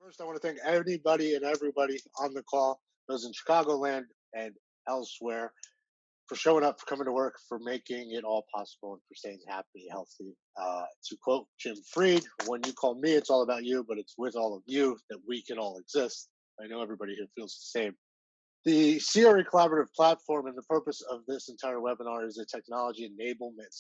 First, I want to thank anybody and everybody on the call, those in Chicagoland and elsewhere, for showing up, for coming to work, for making it all possible, and for staying happy, healthy. To quote Jim Freed, when you call me, it's all about you, but it's with all of you that we can all exist. I know everybody here feels the same. The CRE Collaborative Platform and the purpose of this entire webinar is a technology enablement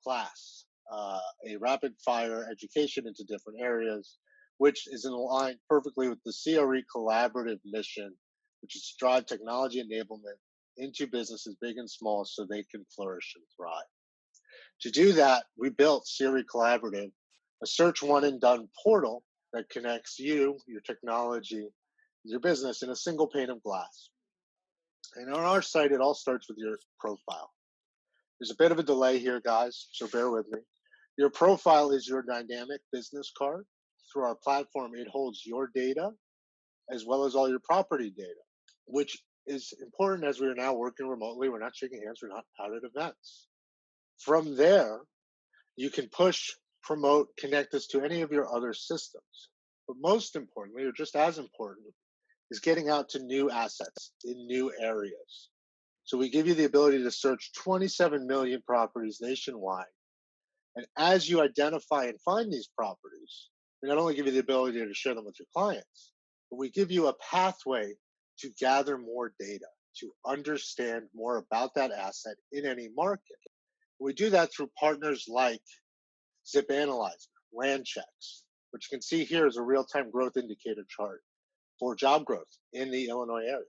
class, a rapid fire education into different areas, which is in line perfectly with the CRE Collaborative mission, which is to drive technology enablement into businesses big and small so they can flourish and thrive. To do that, we built CRE Collaborative, a search one and done portal that connects you, your technology, your business in a single pane of glass. And on our site, it all starts with your profile. There's a bit of a delay here, guys, so bear with me. Your profile is your dynamic business card. Through our platform, it holds your data as well as all your property data, which is important as we are now working remotely. We're not shaking hands, we're not out at events. From there, you can push, promote, connect this to any of your other systems. But most importantly, or just as important, is getting out to new assets in new areas. So we give you the ability to search 27 million properties nationwide. And as you identify and find these properties, we not only give you the ability to share them with your clients, but we give you a pathway to gather more data, to understand more about that asset in any market. We do that through partners like Zip Analyzer, Land Checks, which you can see here is a real-time growth indicator chart for job growth in the Illinois area.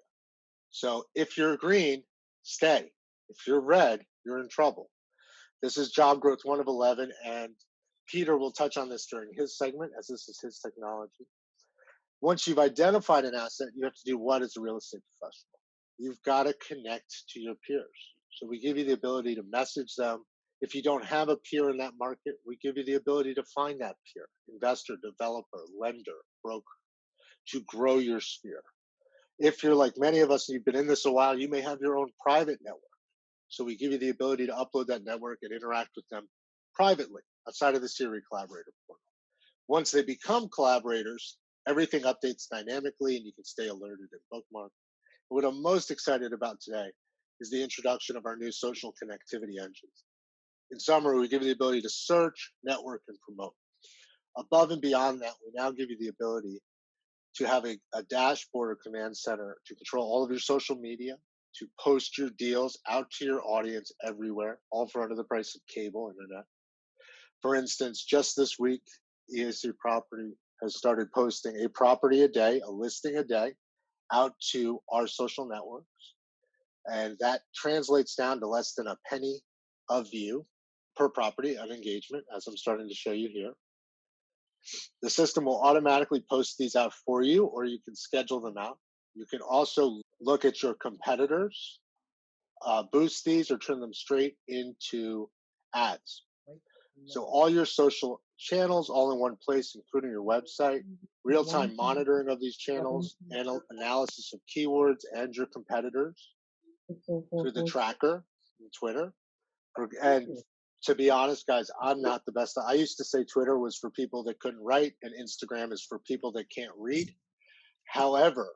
So if you're green, stay. If you're red, you're in trouble. This is job growth 1 of 11, and Peter will touch on this during his segment, as this is his technology. Once you've identified an asset, you have to do what as a real estate professional? You've got to connect to your peers. So we give you the ability to message them. If you don't have a peer in that market, we give you the ability to find that peer, investor, developer, lender, broker, to grow your sphere. If you're like many of us and you've been in this a while, you may have your own private network. So we give you the ability to upload that network and interact with them privately outside of the CRE Collaborator portal. Once they become collaborators, everything updates dynamically and you can stay alerted and bookmarked. What I'm most excited about today is the introduction of our new social connectivity engines. In summary, we give you the ability to search, network, and promote. Above and beyond that, we now give you the ability to have a dashboard or command center to control all of your social media, to post your deals out to your audience everywhere, all for under the price of cable internet. For instance, just this week, EAC Property has started posting a property a day, a listing a day, out to our social networks. And that translates down to less than a penny a view per property of engagement, as I'm starting to show you here. The system will automatically post these out for you, or you can schedule them out. You can also look at your competitors, boost these, or turn them straight into ads. So all your social channels all in one place, including your website, real-time monitoring of these channels, and analysis of keywords and your competitors through the tracker and Twitter. And to be honest, guys, I'm not the best. I used to say Twitter was for people that couldn't write and Instagram is for people that can't read. However,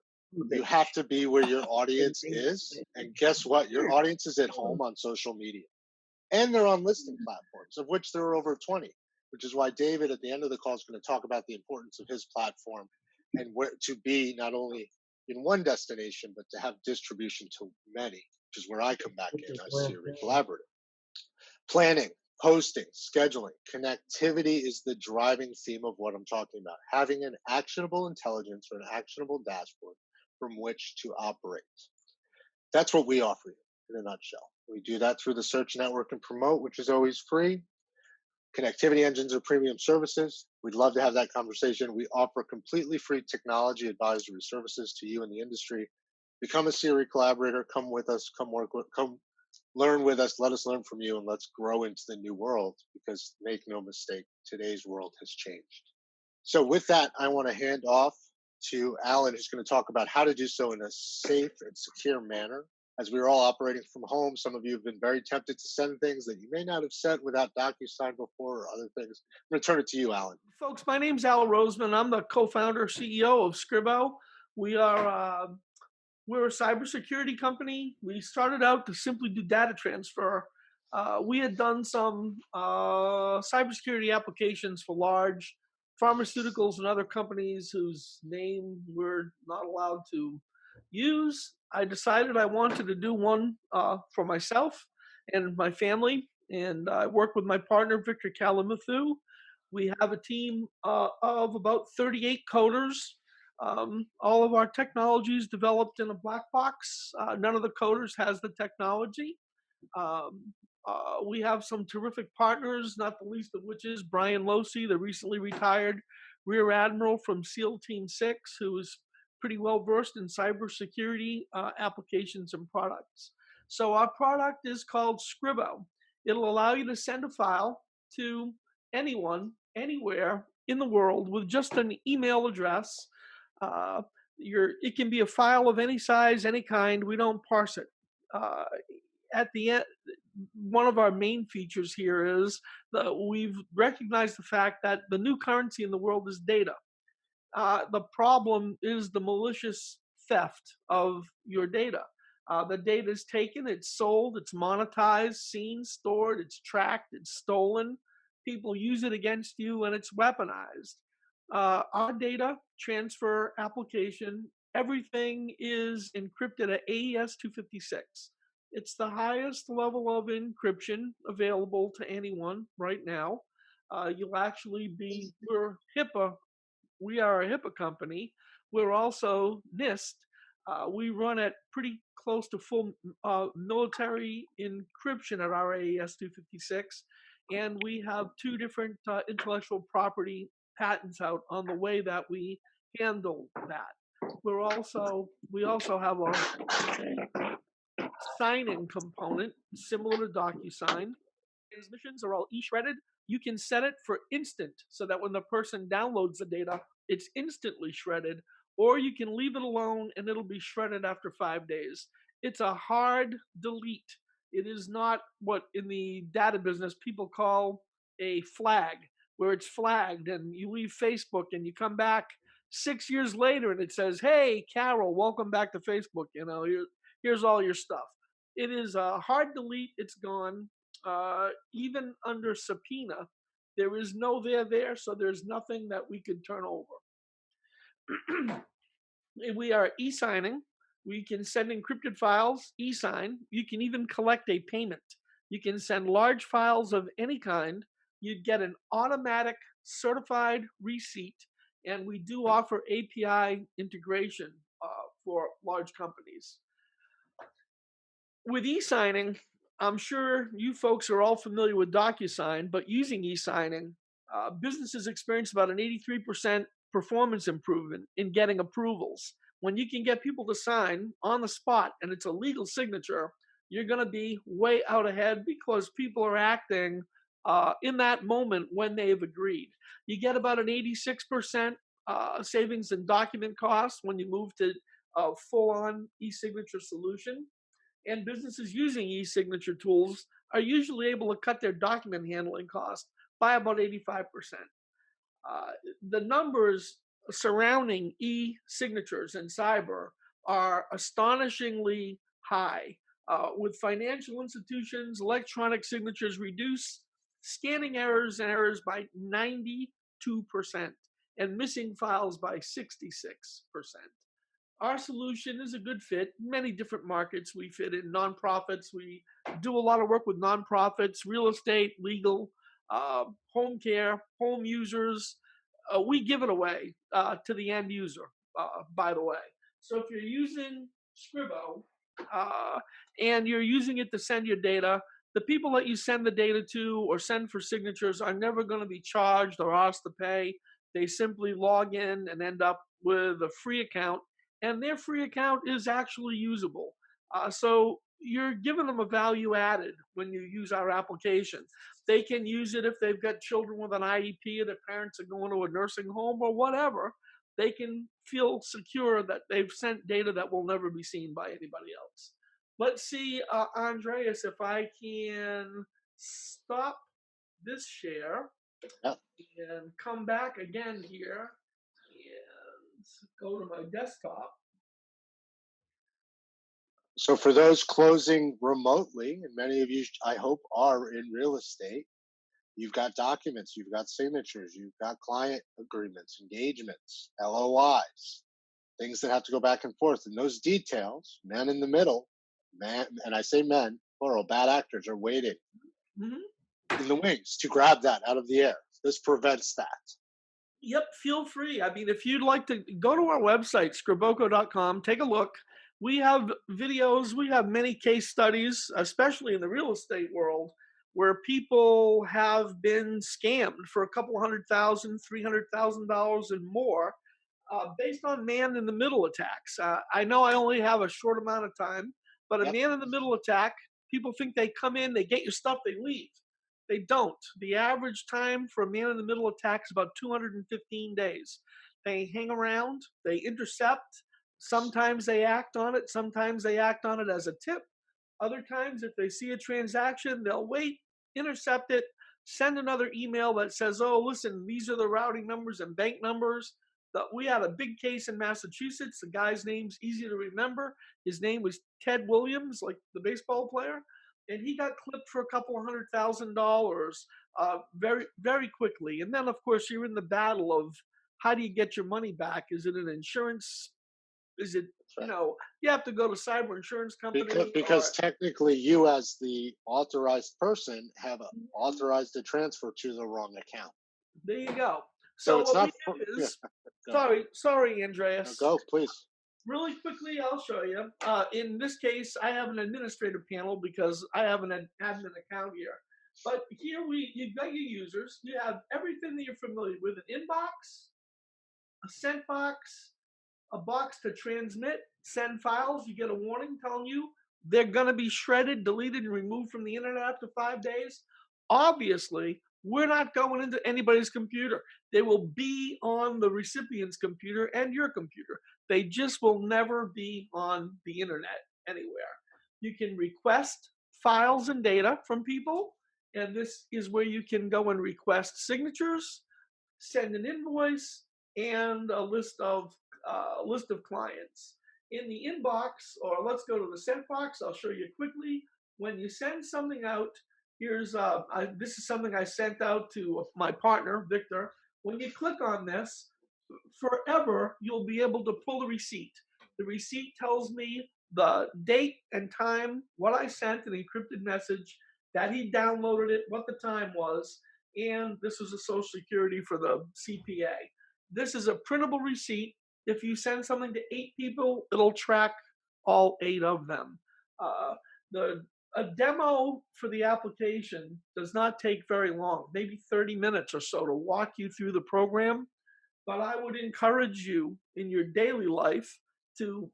you have to be where your audience is. And guess what? Your audience is at home on social media. And they're on listing platforms, of which there are over 20, which is why David at the end of the call is going to talk about the importance of his platform and where to be not only in one destination, but to have distribution to many, which is where I come back in as CRE Collaborative. Planning, posting, scheduling, connectivity is the driving theme of what I'm talking about. Having an actionable intelligence or an actionable dashboard from which to operate. That's what we offer you in a nutshell. We do that through the search network and promote, which is always free. Connectivity engines are premium services. We'd love to have that conversation. We offer completely free technology advisory services to you in the industry. Become a CRE collaborator. Come with us. Come learn with us. Let us learn from you, and let's grow into the new world. Because make no mistake, today's world has changed. So with that, I want to hand off to Alan, who's going to talk about how to do so in a safe and secure manner as we are all operating from home, some of you have been very tempted to send things that you may not have sent without DocuSign before or other things. I'm going to turn it to you, Alan. Folks, my name's Alan Roseman. I'm the co-founder, CEO of Scribo. We are we're a cybersecurity company. We started out to simply do data transfer. We had done some cybersecurity applications for large pharmaceuticals and other companies whose name we're not allowed to use. I decided I wanted to do one for myself and my family, and I worked with my partner, Victor Kalamathu. We have a team of about 38 coders. All of our technology is developed in a black box. None of the coders has the technology. Um, we have some terrific partners, not the least of which is Brian Losey, the recently retired Rear Admiral from SEAL Team 6, who is pretty well versed in cybersecurity applications and products. So our product is called Scribo. It'll allow you to send a file to anyone, anywhere in the world with just an email address. Uh, it can be a file of any size, any kind. We don't parse it. Uh, at the end, one of our main features here is that we've recognized the fact that the new currency in the world is data. The problem is the malicious theft of your data. The data is taken, it's sold, it's monetized, seen, stored, it's tracked, it's stolen. People use it against you, and it's weaponized. Our data transfer application, everything is encrypted at AES 256. It's the highest level of encryption available to anyone right now. You'll actually be, we are a HIPAA company. We're also NIST. We run at pretty close to full military encryption at our AES 256, and we have two different intellectual property patents out on the way that we handle that. We also have a sign-in component similar to DocuSign. Transmissions are all e-shredded. You can set it for instant so that when the person downloads the data, it's instantly shredded, or you can leave it alone and it'll be shredded after 5 days. It's a hard delete. It is not what in the data business people call a flag, where it's flagged and you leave Facebook and you come back 6 years later and it says, "Hey, Carol, welcome back to Facebook. Here's all your stuff." It is a hard delete. It's gone. Even under subpoena, there is no there, so there's nothing that we could turn over. We are e-signing. We can send encrypted files, e-sign. You can even collect a payment. You can send large files of any kind. You'd get an automatic certified receipt, and we do offer API integration for large companies. With e-signing, I'm sure you folks are all familiar with DocuSign, but using e-signing, businesses experience about an 83% performance improvement in getting approvals. When you can get people to sign on the spot and it's a legal signature, you're going to be way out ahead because people are acting in that moment when they've agreed. You get about an 86% savings in document costs when you move to a full-on e-signature solution. And businesses using e-signature tools are usually able to cut their document handling costs by about 85%. The numbers surrounding e-signatures in cyber are astonishingly high. With financial institutions, electronic signatures reduce scanning errors and errors by 92% and missing files by 66%. Our solution is a good fit. Many different markets we fit in. Nonprofits, we do a lot of work with nonprofits, real estate, legal, home care, home users. We give it away to the end user, by the way. So if you're using Scribo and you're using it to send your data, the people that you send the data to or send for signatures are never going to be charged or asked to pay. They simply log in and end up with a free account, and their free account is actually usable. So you're giving them a value added when you use our application. They can use it if they've got children with an IEP or their parents are going to a nursing home or whatever. They can feel secure that they've sent data that will never be seen by anybody else. let's see, Andreas, if I can stop this share Yep. and come back again here and go to my desktop. So for those closing remotely, and many of you, I hope, are in real estate, you've got documents, you've got signatures, you've got client agreements, engagements, LOIs, things that have to go back and forth. And those details, men in the middle, man, and I say men, plural, bad actors are waiting in the wings to grab that out of the air. This prevents that. Yep, feel free. I mean, if you'd like to go to our website, scriboco.com, take a look. We have videos, we have many case studies, especially in the real estate world, where people have been scammed for a couple $100,000, $300,000 and more, based on man-in-the-middle attacks. I know I only have a short amount of time, but a Yep. man-in-the-middle attack, people think they come in, they get your stuff, they leave. They don't. The average time for a man-in-the-middle attack is about 215 days. They hang around, they intercept. Sometimes they act on it. Sometimes they act on it as a tip. Other times, if they see a transaction, they'll wait, intercept it, send another email that says, oh, listen, these are the routing numbers and bank numbers. We had a big case in Massachusetts. The guy's name's easy to remember. His name was Ted Williams, like the baseball player. And he got clipped for a couple $100,000 very, very quickly. And then, of course, you're in the battle of how do you get your money back? Is it an insurance? Is it, Right. you have to go to cyber insurance company. Because technically you as the authorized person have authorized the transfer to the wrong account. There you go. So it's what not, we do is, yeah. sorry, Andreas. Go, please. Really quickly, I'll show you. In this case, I have an administrative panel because I have an admin account here. But here you've got your users. You have everything that you're familiar with: an inbox, a sent box, a box to transmit, send files. You get a warning telling you they're going to be shredded, deleted, and removed from the internet after 5 days. Obviously, we're not going into anybody's computer. They will be on the recipient's computer and your computer. They just will never be on the internet anywhere. You can request files and data from people, and this is where you can go and request signatures, send an invoice, and a list of clients. In the inbox, or let's go to the sent box, I'll show you quickly. When you send something out, here's this is something I sent out to my partner, Victor. When you click on this, forever you'll be able to pull the receipt. The receipt tells me the date and time, what I sent, an encrypted message, that he downloaded it, what the time was, and this is a social security for the CPA. This is a printable receipt. If you send something to 8 people, it'll track all 8 of them. A demo for the application does not take very long, maybe 30 minutes or so to walk you through the program. But I would encourage you in your daily life to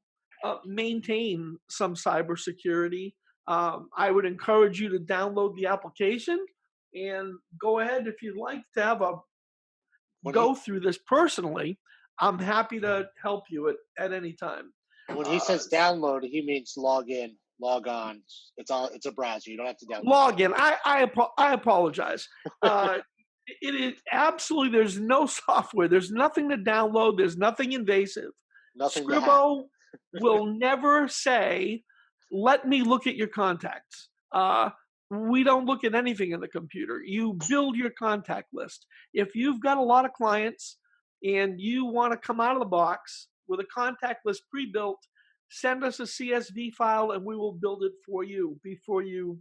maintain some cybersecurity. I would encourage you to download the application and go ahead if you'd like to have a go through this personally. I'm happy to help you at any time. When he says download, he means log in, log on. It's a browser. You don't have to download. Log in. I apologize. It is absolutely, there's no software. There's nothing to download. There's nothing invasive. Nothing Scribo will never say, let me look at your contacts. We don't look at anything in the computer. You build your contact list. If you've got a lot of clients and you want to come out of the box with a contact list pre-built, send us a CSV file and we will build it for you before you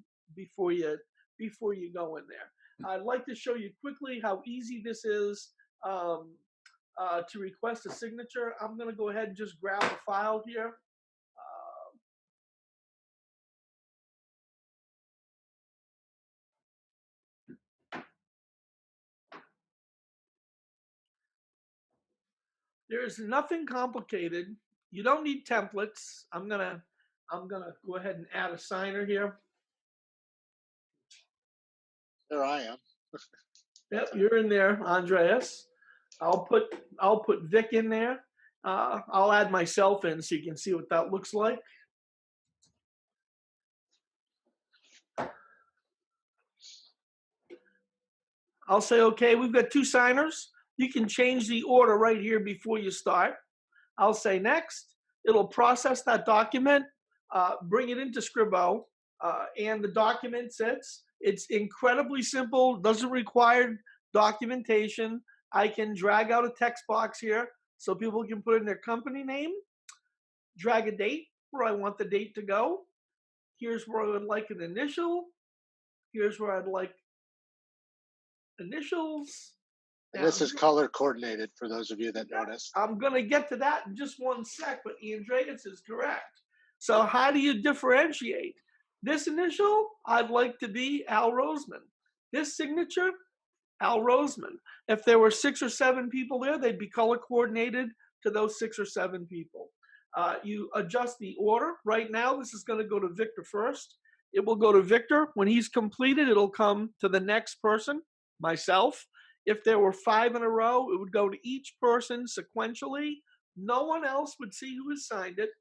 go in there. I'd like to show you quickly how easy this is to request a signature. I'm going to go ahead and just grab a file here. There's nothing complicated. You don't need templates. I'm gonna go ahead and add a signer here. There I am. Yep, you're in there, Andreas. I'll put Vic in there. I'll add myself in so you can see what that looks like. I'll say, okay, we've got 2 signers. You can change the order right here before you start. I'll say next. It'll process that document, bring it into Scribo, and the document sits. It's incredibly simple, doesn't require documentation. I can drag out a text box here so people can put in their company name, drag a date where I want the date to go. Here's where I would like an initial. Here's where I'd like initials. And this is color coordinated for those of you that noticed. I'm going to get to that in just one sec, but Andreas is correct. So how do you differentiate? This initial, I'd like to be Al Roseman. This signature, Al Roseman. If there were 6 or 7 people there, they'd be color coordinated to those 6 or 7 people. You adjust the order. Right now, this is going to go to Victor first. It will go to Victor. When he's completed, it'll come to the next person, myself. If there were 5 in a row, it would go to each person sequentially. No one else would see who has signed it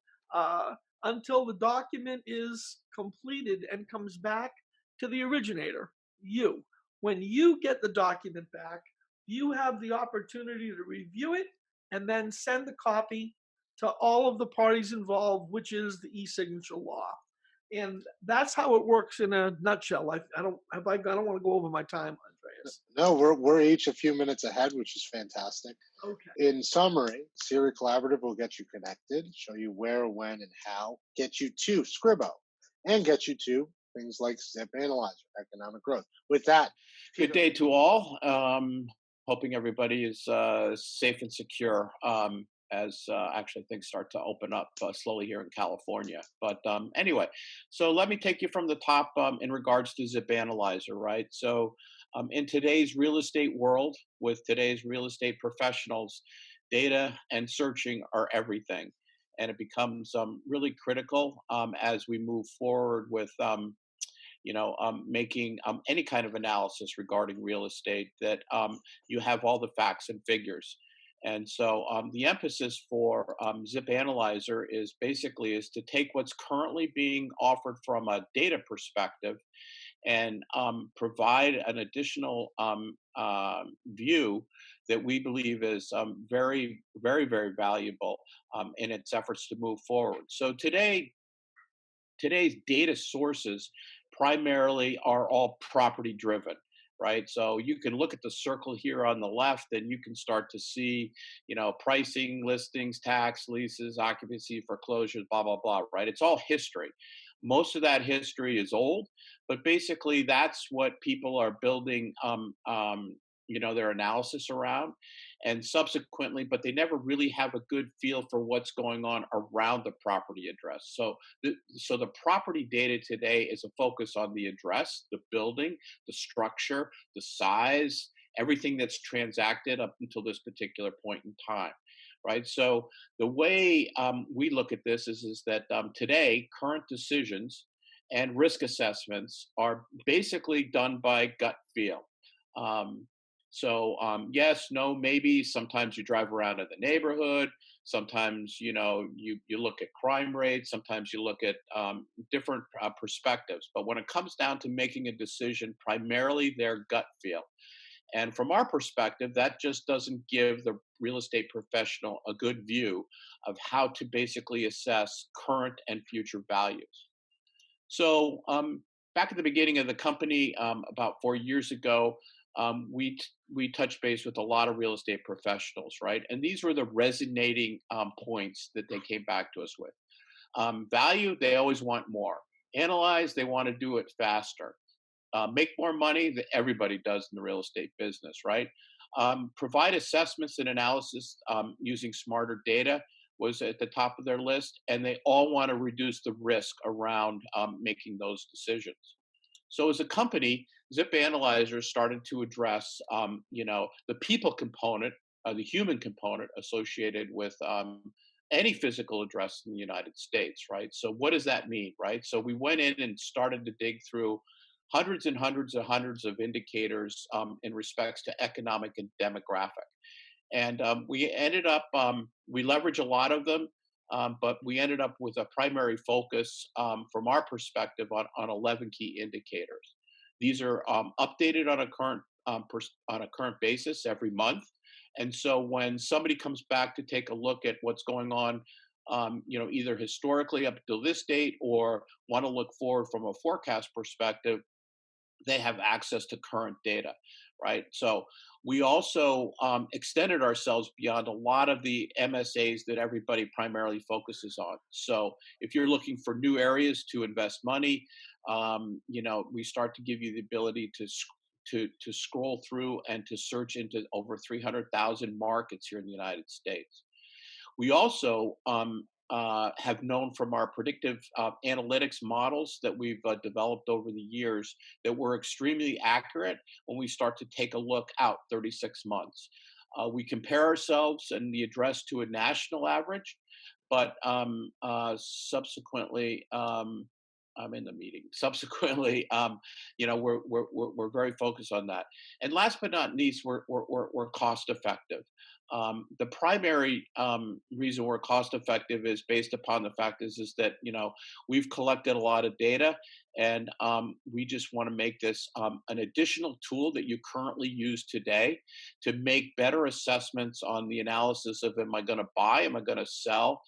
until the document is completed and comes back to the originator, you. When you get the document back, you have the opportunity to review it and then send the copy to all of the parties involved, which is the e-signature law. And that's how it works in a nutshell. I don't want to go over my time, Andreas. No, we're each a few minutes ahead, which is fantastic. Okay. In summary, Siri Collaborative will get you connected, show you where, when, and how, get you to Scribo, and get you to things like Zip Analyzer, economic growth. With that, good day to all. Hoping everybody is safe and secure as actually things start to open up slowly here in California. But anyway, so let me take you from the top in regards to Zip Analyzer, right? So in today's real estate world, with today's real estate professionals, data and searching are everything. And it becomes really critical as we move forward with making any kind of analysis regarding real estate, that you have all the facts and figures. And so the emphasis for Zip Analyzer is to take what's currently being offered from a data perspective and provide an additional view that we believe is very, very, very valuable in its efforts to move forward. So today's data sources primarily are all property driven, right? So you can look at the circle here on the left and you can start to see, pricing, listings, tax, leases, occupancy, foreclosures, blah, blah, blah, right? It's all history. Most of that history is old, but basically that's what people are building, their analysis around. And subsequently, but they never really have a good feel for what's going on around the property address. So the property data today is a focus on the address, the building, the structure, the size, everything that's transacted up until this particular point in time, right? So the way we look at this is that today, current decisions and risk assessments are basically done by gut feel. So yes, no, maybe. Sometimes you drive around in the neighborhood. Sometimes, you look at crime rates. Sometimes you look at different perspectives. But when it comes down to making a decision, primarily their gut feel. And from our perspective, that just doesn't give the real estate professional a good view of how to basically assess current and future values. So back at the beginning of the company, about 4 years ago, we touched base with a lot of real estate professionals, right? And these were the resonating points that they came back to us with. Value, they always want more. Analyze, they want to do it faster. Make more money, that everybody does in the real estate business, right? Provide assessments and analysis using smarter data was at the top of their list, and they all want to reduce the risk around making those decisions. So as a company, Zip Analyzer started to address, the people component, the human component associated with any physical address in the United States, right? So what does that mean, right? So we went in and started to dig through hundreds and hundreds and hundreds of indicators in respects to economic and demographic. And we ended up, we leverage a lot of them, but we ended up with a primary focus from our perspective on 11 key indicators. These are updated on a current on a current basis every month. And so when somebody comes back to take a look at what's going on, either historically up to this date or want to look forward from a forecast perspective, they have access to current data, right? So we also extended ourselves beyond a lot of the MSAs that everybody primarily focuses on. So if you're looking for new areas to invest money, we start to give you the ability to scroll through and to search into over 300,000 markets here in the United States. We also have known from our predictive analytics models that we've developed over the years that we're extremely accurate when we start to take a look out 36 months. We compare ourselves and the address to a national average, but subsequently, I'm in the meeting. Subsequently, we're very focused on that. And last but not least, we're cost effective. The primary reason we're cost effective is based upon the fact is that we've collected a lot of data, and we just want to make this an additional tool that you currently use today to make better assessments on the analysis of, am I going to buy, am I going to sell,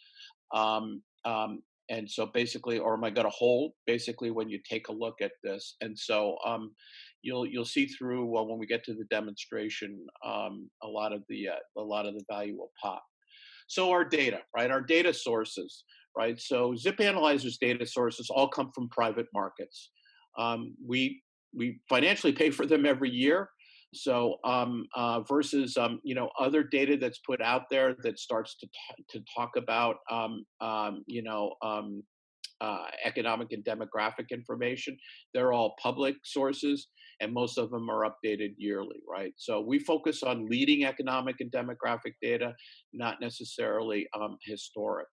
um, um, and so basically, or am I going to hold? Basically, when you take a look at this, and so you'll see through when we get to the demonstration, a lot of the value will pop. So our data, right? Our data sources, right? So Zip Analyzer's data sources all come from private markets. We financially pay for them every year. So versus other data that's put out there that starts to talk about economic and demographic information, they're all public sources, and most of them are updated yearly, right? So we focus on leading economic and demographic data, not necessarily historic.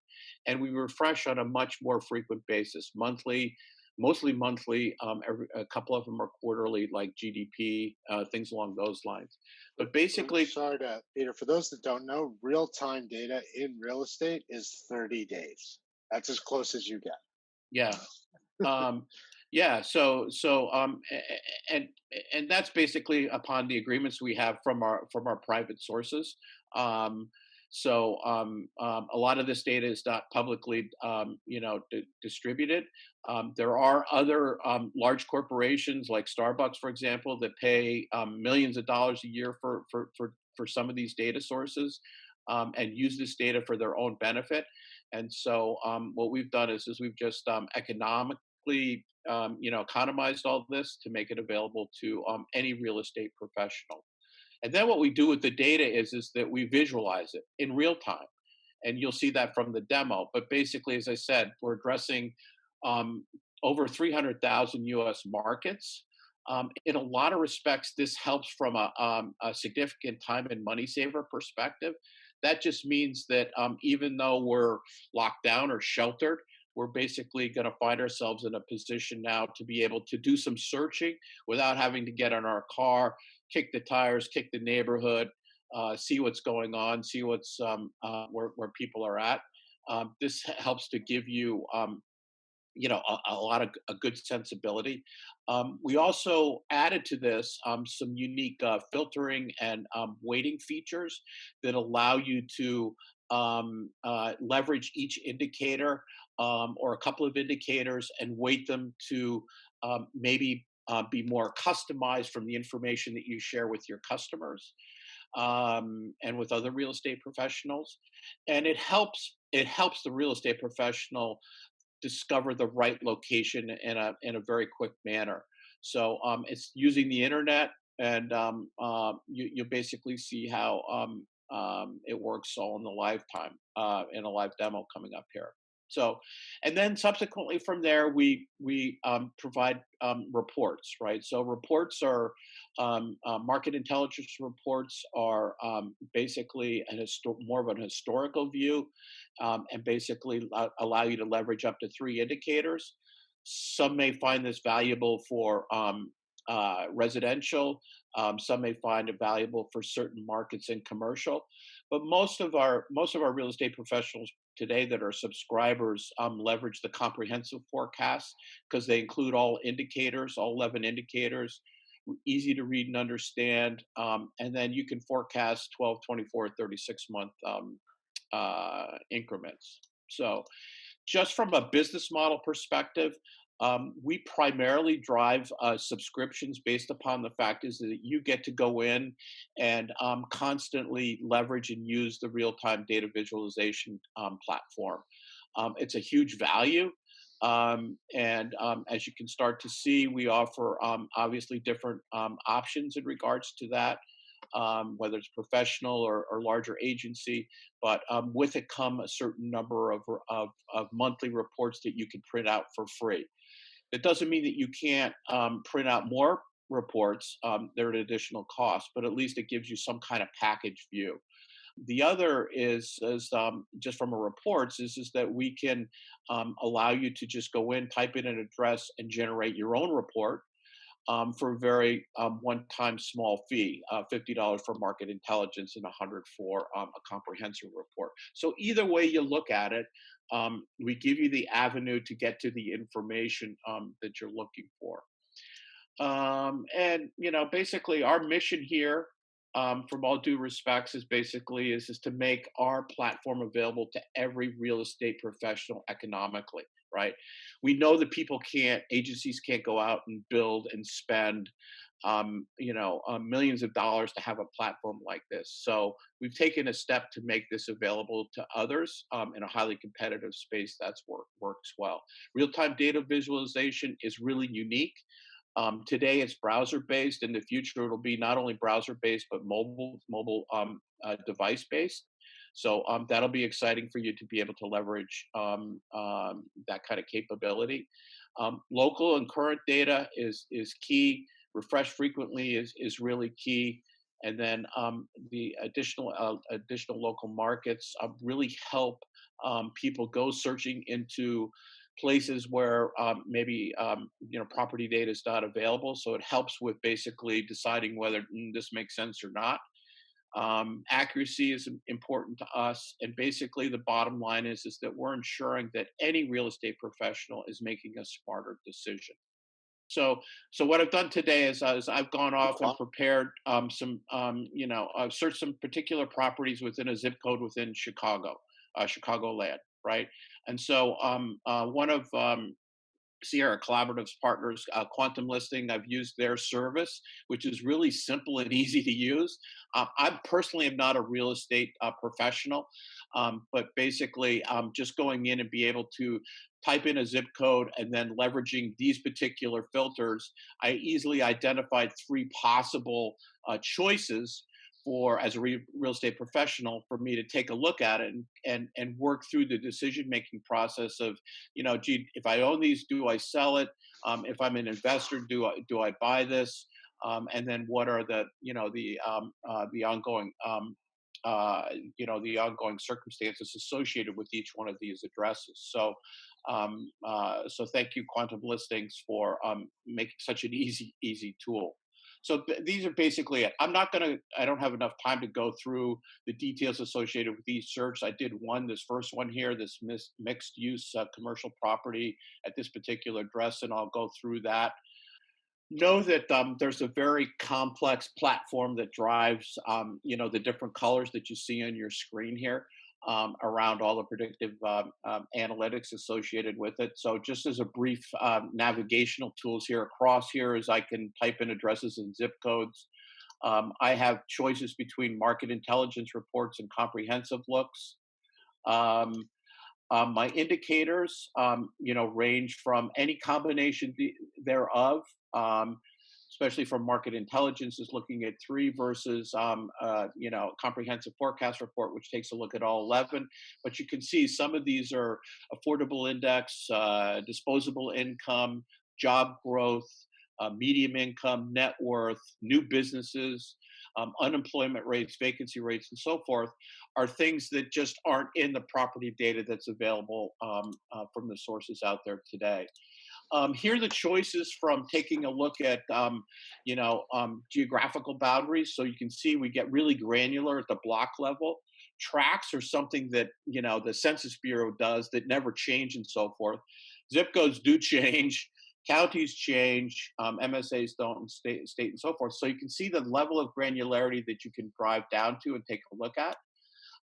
And we refresh on a much more frequent basis, monthly, mostly monthly. A couple of them are quarterly, like GDP, things along those lines. But basically, sorry to, Peter, for those that don't know, real-time data in real estate is 30 days. That's as close as you get. yeah. Yeah, and that's basically upon the agreements we have from our private sources. A lot of this data is not publicly, distributed. There are other large corporations like Starbucks, for example, that pay millions of dollars a year for some of these data sources, and use this data for their own benefit. And so what we've done is we've just economically, economized all this to make it available to any real estate professional. And then what we do with the data is that we visualize it in real time. And you'll see that from the demo. But basically, as I said, we're addressing over 300,000 US markets. In a lot of respects, this helps from a significant time and money saver perspective. That just means that even though we're locked down or sheltered, we're basically going to find ourselves in a position now to be able to do some searching without having to get in our car, kick the tires, kick the neighborhood, see what's going on, see what's where people are at. This helps to give you a lot of a good sensibility. We also added to this some unique filtering and weighting features that allow you to leverage each indicator or a couple of indicators and weight them to maybe be more customized from the information that you share with your customers and with other real estate professionals. And it helps the real estate professional discover the right location in a very quick manner. So it's using the internet, and you basically see how it works all in the lifetime in a live demo coming up here. So, and then subsequently from there, we provide reports, right? So reports are market intelligence reports are basically more of an historical view, and basically allow you to leverage up to 3 indicators. Some may find this valuable for residential. Some may find it valuable for certain markets in commercial. But most of our real estate professionals today that are subscribers leverage the comprehensive forecast because they include all indicators, all 11 indicators, easy to read and understand, and then you can forecast 12, 24, 36-month increments. So just from a business model perspective, we primarily drive subscriptions based upon the fact is that you get to go in and constantly leverage and use the real-time data visualization platform. It's a huge value. And as you can start to see, we offer obviously different options in regards to that, whether it's professional or larger agency. But with it come a certain number of monthly reports that you can print out for free. It doesn't mean that you can't print out more reports. They're at additional cost, but at least it gives you some kind of package view. The other is just from a reports is that we can allow you to just go in, type in an address, and generate your own report for a very one-time small fee, $50 for market intelligence and $100 for a comprehensive report. So either way you look at it, we give you the avenue to get to the information that you're looking for. And basically our mission here, from all due respects, is to make our platform available to every real estate professional economically, right? We know that agencies can't go out and build and spend, millions of dollars to have a platform like this. So we've taken a step to make this available to others in a highly competitive space. That's works well. Real-time data visualization is really unique. Today it's browser-based. In the future, it'll be not only browser-based but mobile device-based. So that'll be exciting for you to be able to leverage that kind of capability. Local and current data is key. Refresh frequently is really key. And then the additional local markets really help people go searching into places where maybe property data is not available. So it helps with basically deciding whether this makes sense or not. Accuracy is important to us, and basically the bottom line is that we're ensuring that any real estate professional is making a smarter decision. So what I've done today is I've gone off and prepared I've searched some particular properties within a zip code within Chicagoland, right? And so one of Sierra Collaborative's partners, Quantum Listing, I've used their service, which is really simple and easy to use. I personally am not a real estate professional, but basically just going in and be able to type in a zip code and then leveraging these particular filters, I easily identified 3 possible choices as a real estate professional for me to take a look at it and work through the decision-making process of, gee, if I own these, do I sell it? If I'm an investor, do I buy this? And then what are the ongoing the ongoing circumstances associated with each one of these addresses. So thank you, Quantum Listings, for making such an easy tool. So these are basically it. I don't have enough time to go through the details associated with these searches. I did this first one here, this mixed use commercial property at this particular address, and I'll go through that. Know that there's a very complex platform that drives, the different colors that you see on your screen here around all the predictive analytics associated with it. So just as a brief navigational tools here across here, as I can type in addresses and zip codes. I have choices between market intelligence reports and comprehensive looks. My indicators, range from any combination thereof, especially from market intelligence is looking at 3 versus, comprehensive forecast report, which takes a look at all 11. But you can see some of these are affordable index, disposable income, job growth, medium income, net worth, new businesses, unemployment rates, vacancy rates, and so forth, are things that just aren't in the property data that's available from the sources out there today. Here are the choices from taking a look at, geographical boundaries. So you can see we get really granular at the block level. Tracks are something that, the Census Bureau does that never change and so forth. Zip codes do change. Counties change, MSAs don't, and state and so forth. So you can see the level of granularity that you can drive down to and take a look at.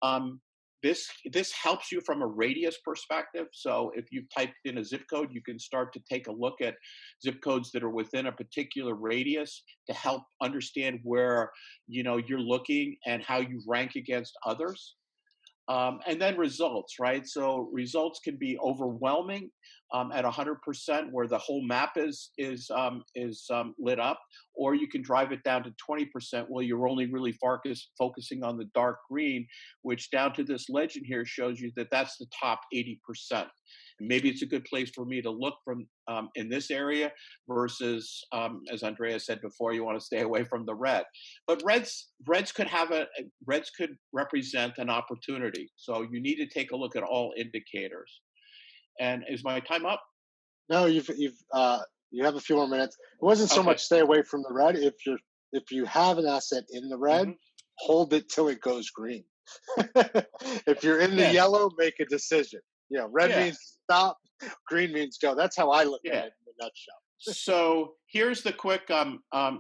Um, this helps you from a radius perspective. So if you've typed in a zip code, you can start to take a look at zip codes that are within a particular radius to help understand where you're looking and how you rank against others. And then results, right? So results can be overwhelming at 100%, where the whole map is lit up, or you can drive it down to 20%, where you're only really focusing on the dark green, which down to this legend here shows you that that's the top 80%. And maybe it's a good place for me to look from in this area versus, as Andreas said before, you want to stay away from the red. But reds could represent an opportunity. So you need to take a look at all indicators. And is my time up? No, you have a few more minutes. It wasn't so Okay. much stay away from the red. If you have an asset in the red, hold it till it goes green. If you're in the Yeah. yellow, make a decision. Red Yeah. means stop, green means go. That's how I look at it in a nutshell. So here's the quick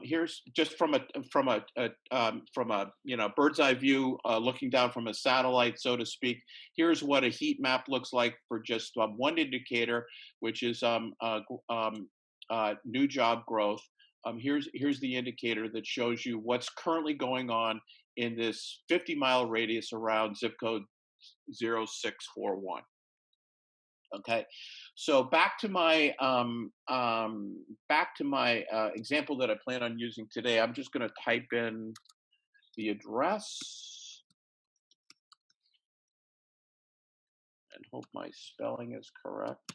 here's just from a bird's eye view, looking down from a satellite, so to speak. Here's what a heat map looks like for just one indicator, which is new job growth. Here's the indicator that shows you what's currently going on in this 50-mile radius around zip code 0641. Okay, so back to my example that I plan on using today. I'm just going to type in the address and hope my spelling is correct.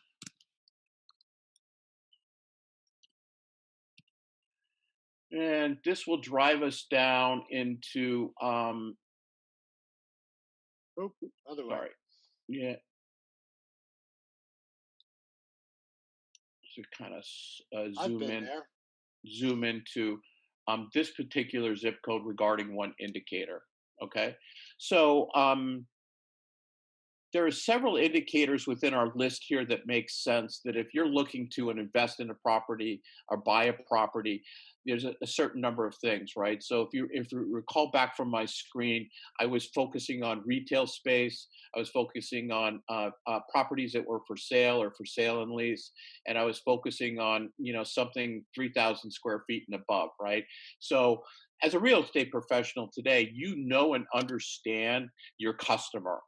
And this will drive us down into Other way. sorry, yeah. To kind of I've been there. zoom into this particular zip code regarding one indicator. Okay, so there are several indicators within our list here that make sense, that if you're looking to invest in a property or buy a property, there's a certain number of things, right? So if you recall back from my screen, I was focusing on retail space. I was focusing on properties that were for sale or for sale and lease, and I was focusing on something 3,000 square feet and above, right? So as a real estate professional today, you know and understand your customer.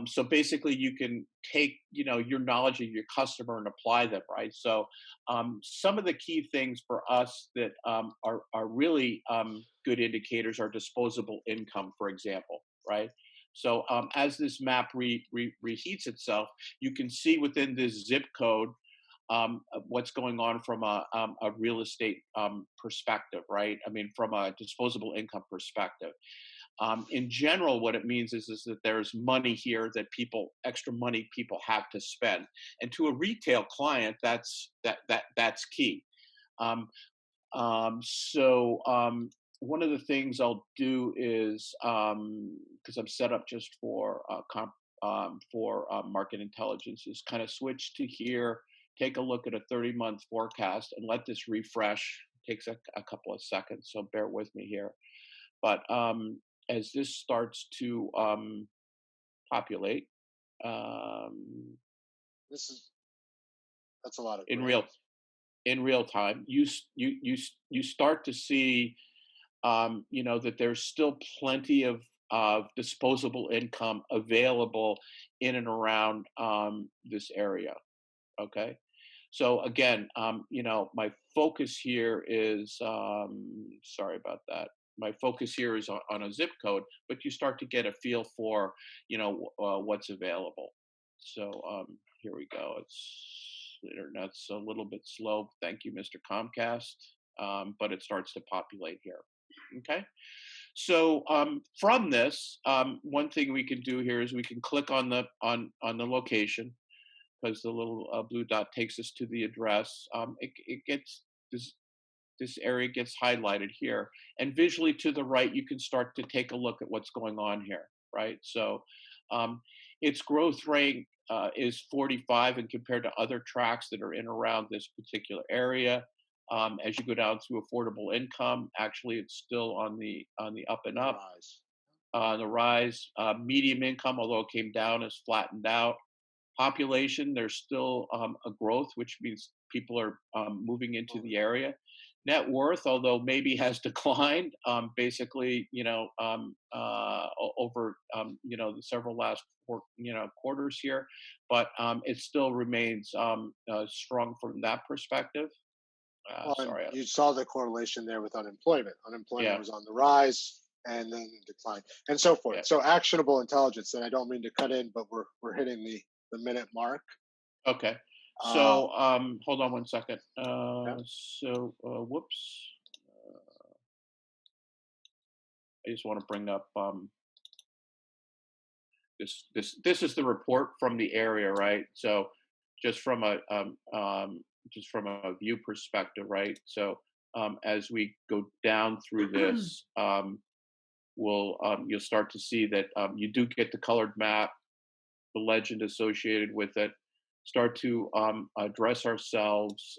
So basically, you can take your knowledge of your customer and apply them, right? So some of the key things for us that are really good indicators are disposable income, for example, right? So as this map reheats itself, you can see within this zip code what's going on from a real estate perspective, right? I mean, from a disposable income perspective. In general, what it means is that there's money here that extra money people have to spend, and to a retail client, that's key. So one of the things I'll do is, because I'm set up just for market intelligence, is kind of switch to here, take a look at a 30-month forecast, and let this refresh. It takes a couple of seconds, so bear with me here. But as this starts to populate, that's a lot of in real time, you start to see that there's still plenty of disposable income available in and around this area. Okay, so again, my focus here is sorry about that. My focus here is on a zip code, but you start to get a feel for what's available. So here we go. The internet's a little bit slow. Thank you, Mr. Comcast, but it starts to populate here. Okay. So from this, one thing we can do here is we can click on the location, because the little blue dot takes us to the address. It gets this area gets highlighted here, and visually to the right, you can start to take a look at what's going on here, right? So its growth rate is 45, and compared to other tracks that are in around this particular area, as you go down through affordable income, actually it's still on the up and up, Rise. the rise. Medium income, although it came down, is flattened out. Population, there's still a growth, which means people are moving into the area. Net worth, although maybe has declined, basically, over the several last quarters here, but it still remains strong from that perspective. Well, and Sorry. you saw the correlation there with unemployment. Unemployment Yeah. was on the rise and then decline, and so forth. Yeah. So actionable intelligence. And I don't mean to cut in, but we're hitting the minute mark. Okay. So Um, hold on one second. yeah. Whoops. I just want to bring up this is the report from the area, right? So just from a view perspective, right? So as we go down through this, you'll start to see that you do get the colored map, the legend associated with it, start to address ourselves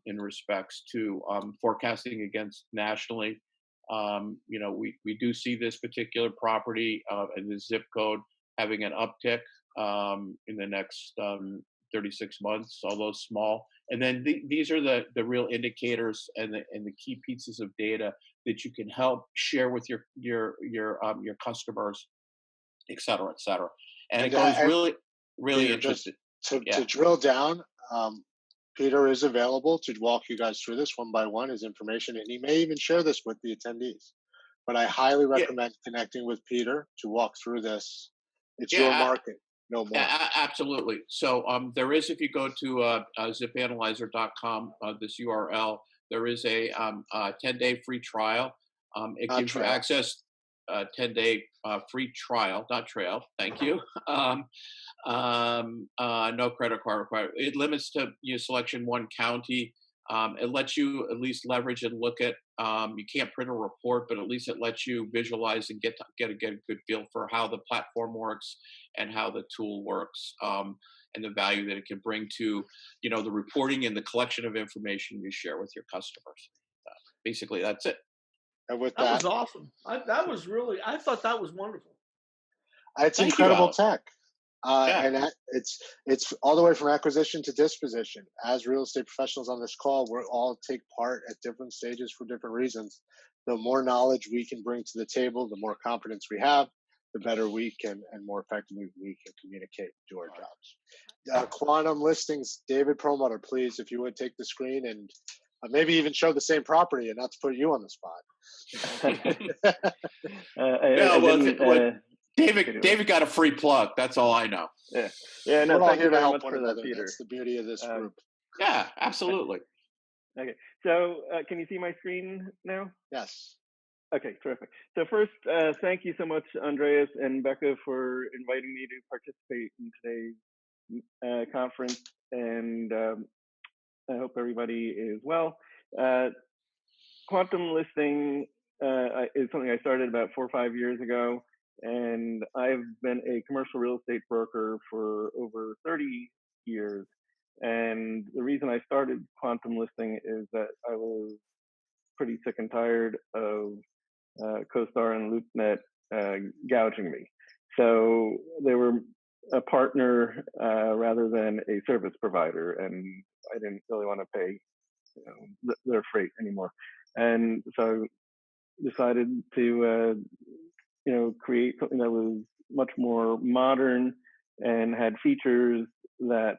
in respects to forecasting against nationally. We do see this particular property and the zip code having an uptick in the next 36 months, although small. And then these are the real indicators and the key pieces of data that you can help share with your customers, et cetera, et cetera. And it goes really Peter, interesting. To drill down, Peter is available to walk you guys through this one by one, his information, and he may even share this with the attendees. But I highly recommend connecting with Peter to walk through this. It's your market, no more. Absolutely. So there is, if you go to zipanalyzer.com, this URL, there is a 10-day free trial. It gives you access, 10-day free trial, not trail. Thank you. No credit card required. It limits to selection one county. It lets you at least leverage and look at. You can't print a report, but at least it lets you visualize and get a good feel for how the platform works and how the tool works, and the value that it can bring to the reporting and the collection of information you share with your customers. Basically, that's it. And with that was awesome. I thought that was wonderful. It's incredible tech. And it's all the way from acquisition to disposition. As real estate professionals on this call, we all take part at different stages for different reasons. The more knowledge we can bring to the table, the more confidence we have, the better we can and more effectively we can communicate and do our jobs. Quantum Listings, David Perlmutter, please, if you would take the screen and maybe even show the same property, and not to put you on the spot. David got a free plug. That's all I know. Yeah. No, thank you very much for that, Peter. That's the beauty of this group. Yeah, absolutely. Okay, so can you see my screen now? Yes. Okay, terrific. So first, thank you so much, Andreas and Becca, for inviting me to participate in today's conference, and I hope everybody is well. Quantum listing is something I started about 4 or 5 years ago, and I've been a commercial real estate broker for over 30 years. And the reason I started quantum listing is that I was pretty sick and tired of CoStar and LoopNet gouging me. So they were a partner rather than a service provider, and I didn't really want to pay their freight anymore. And so I decided to create something that was much more modern and had features that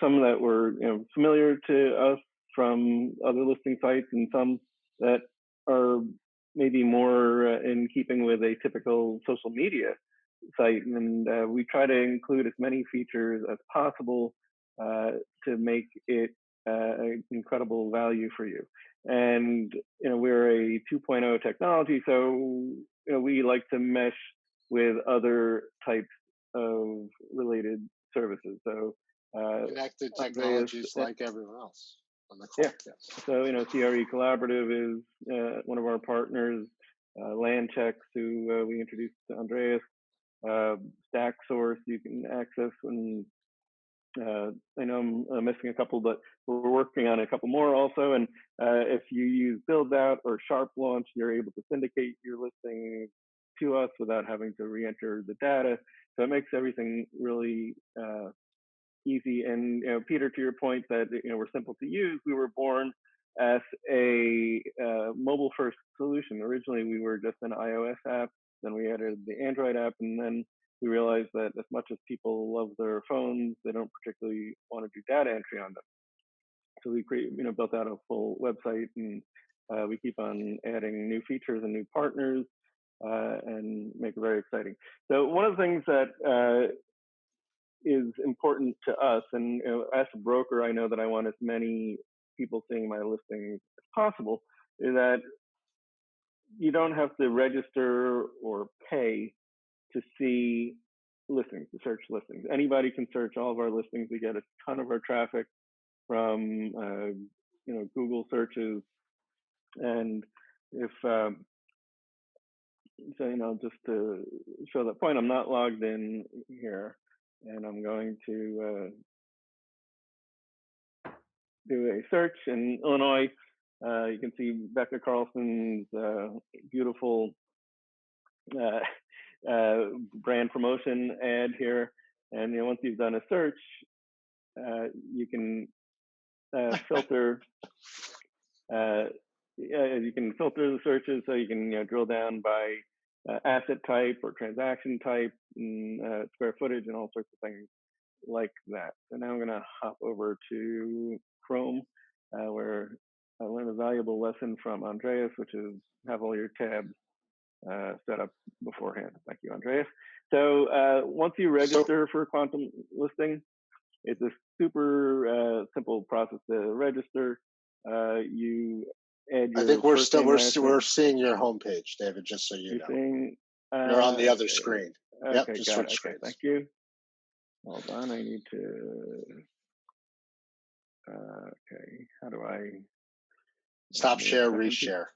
some that were familiar to us from other listing sites, and some that are maybe more in keeping with a typical social media site. And we try to include as many features as possible to make it an incredible value for you. And we're a 2.0 technology, so we like to mesh with other types of related services. So connected technologies like everyone else on the call. Yeah. So CRE Collaborative is one of our partners. Land Checks, who we introduced to Andreas, Stack Source you can access, and I know I'm missing a couple, but we're working on a couple more also. And if you use Build Out or Sharp Launch, you're able to syndicate your listing to us without having to re-enter the data. So it makes everything really easy. And Peter, to your point that we're simple to use, we were born as a mobile-first solution. Originally, we were just an iOS app. Then we added the Android app, and then we realized that as much as people love their phones, they don't particularly want to do data entry on them. So we built out a full website, and we keep on adding new features and new partners, and make it very exciting. So one of the things that is important to us, and as a broker, I know that I want as many people seeing my listings as possible, is that you don't have to register or pay to see listings, to search listings. Anybody can search all of our listings. We get a ton of our traffic from Google searches, and if just to show that point, I'm not logged in here, and I'm going to do a search in Illinois. You can see Becca Carlson's beautiful brand promotion ad here, and once you've done a search, you can filter. You can filter the searches, so you can drill down by asset type or transaction type, and square footage, and all sorts of things like that. So now I'm going to hop over to Chrome, where I learned a valuable lesson from Andreas, which is have all your tabs set up beforehand. Thank you, Andreas. So once you register for a quantum listing, it's a super simple process to register. You add your I think we're seeing your homepage, David. Just so you know, you're on the other screen. Okay, yep, just switch screens. Thank you. Hold on, I need to. Okay, how do I stop share, reshare?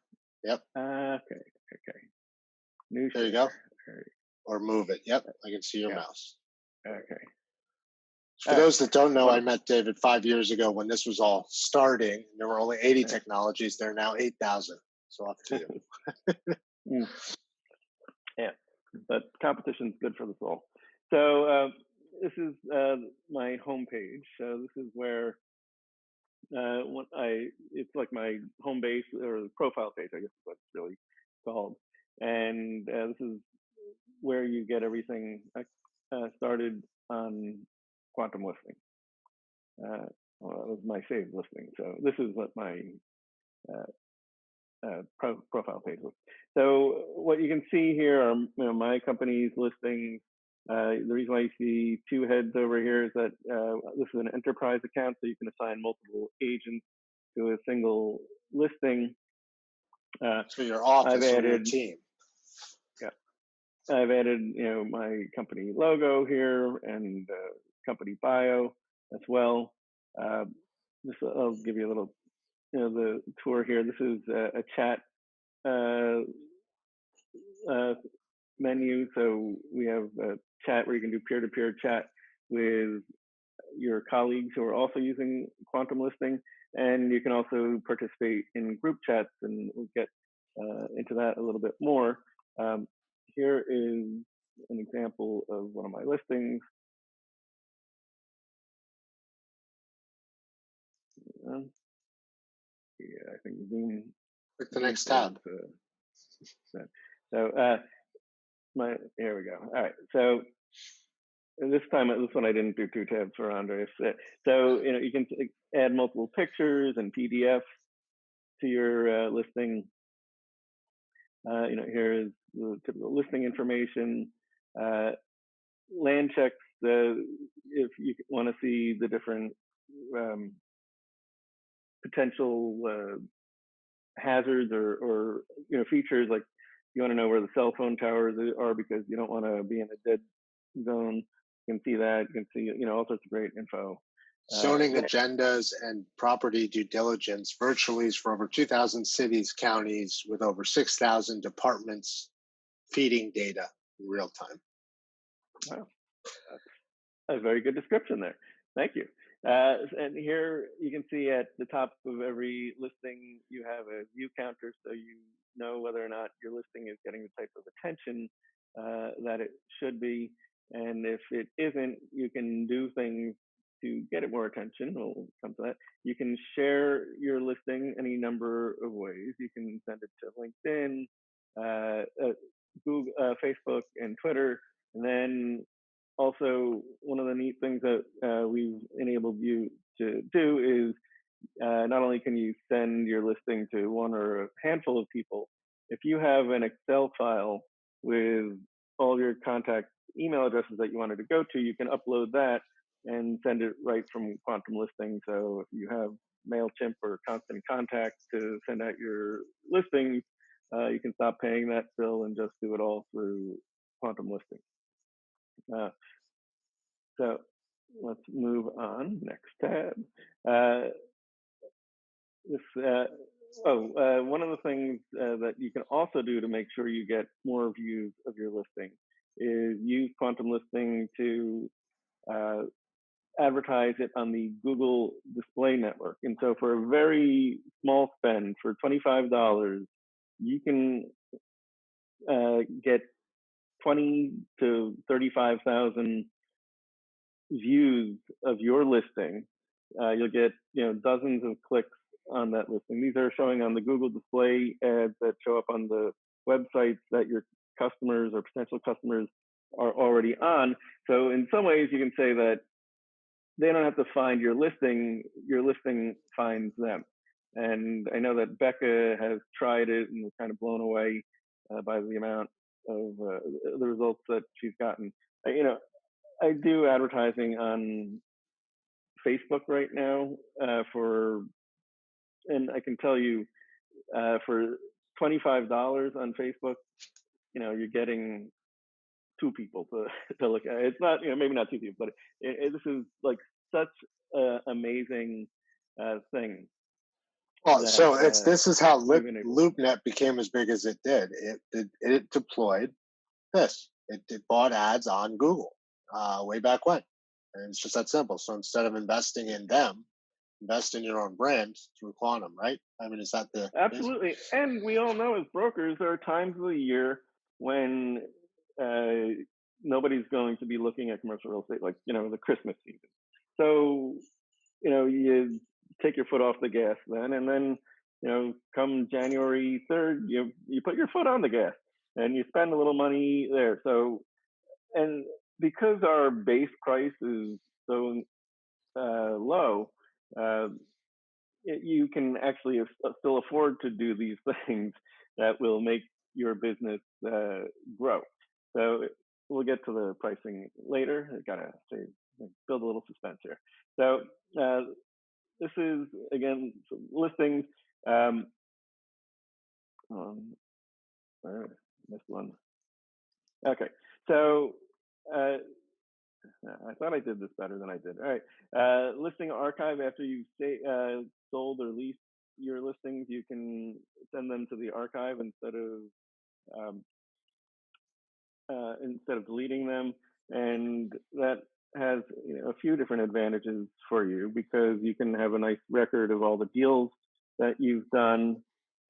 Yep. Okay. New there you share. go. Or move it. Yep, I can see your mouse. Okay. For those that don't know, I met David 5 years ago when this was all starting. There were only 80 technologies. There are now 8,000. So up to you. Yeah, but competition's good for the soul. So this is my homepage. So this is where it's like my home base, or the profile page, I guess is what it's really called. And this is where you get everything started on quantum listing. Well, it was my saved listing. So this is what my profile page was. So what you can see here are my company's listings. The reason why you see two heads over here is that this is an enterprise account, so you can assign multiple agents to a single listing. So your office or your team. Yeah, I've added my company logo here and company bio as well. I'll give you a little the tour here. This is a chat menu. So we have a chat where you can do peer-to-peer chat with your colleagues who are also using quantum listing, and you can also participate in group chats, and we'll get into that a little bit more. Here is an example of one of my listings. Yeah, I think Zoom. Click the next tab. Here we go. All right. So this one I didn't do two tabs for Andreas. So you can add multiple pictures and PDFs to your listing. Here is the typical listing information. Land checks. If you want to see the different potential hazards or features, like you want to know where the cell phone towers are because you don't want to be in a dead zone. You can see that. You can see all sorts of great info. Zoning agendas and property due diligence virtually for over 2,000 cities, counties, with over 6,000 departments feeding data in real time. Wow, that's a very good description there. Thank you. And here you can see at the top of every listing, you have a view counter, so you know whether or not your listing is getting the type of attention that it should be. And if it isn't, you can do things to get it more attention. We'll come to that. You can share your listing any number of ways. You can send it to LinkedIn, Google, Facebook, and Twitter. And then also, one of the neat things that we've enabled you to do is not only can you send your listing to one or a handful of people, if you have an Excel file with all your contact email addresses that you wanted to go to, you can upload that and send it right from Quantum Listing. So if you have MailChimp or Constant Contact to send out your listings, you can stop paying that bill and just do it all through Quantum Listing. So let's move on. Next tab. One of the things that you can also do to make sure you get more views of your listing is use Quantum Listing to advertise it on the Google Display Network. And so for a very small spend, for $25, you can get 20 to 35,000 views of your listing. You'll get dozens of clicks on that listing. These are showing on the Google display ads that show up on the websites that your customers or potential customers are already on. So in some ways you can say that they don't have to find your listing finds them. And I know that Becca has tried it and was kind of blown away by the amount of the results that she's gotten. I do advertising on Facebook right now and I can tell you for $25 on Facebook, you're getting two people to look at. It's not, maybe not two people, but this is like such an amazing thing. Well, so this is how LoopNet became as big as it did. It deployed this. It bought ads on Google way back when, and it's just that simple. So instead of investing in them, invest in your own brand through Quantum, right? I mean, is that the absolutely? And we all know as brokers, there are times of the year when nobody's going to be looking at commercial real estate, like the Christmas season. So you take your foot off the gas then, and then come January 3rd, you put your foot on the gas and you spend a little money there. So, and because our base price is so low, you can actually still afford to do these things that will make your business grow. So we'll get to the pricing later. I gotta build a little suspense here. So this is again listings. Missed one. Okay, so I thought I did this better than I did. All right, listing archive after you've sold or leased your listings, you can send them to the archive instead of deleting them, and that has a few different advantages for you because you can have a nice record of all the deals that you've done.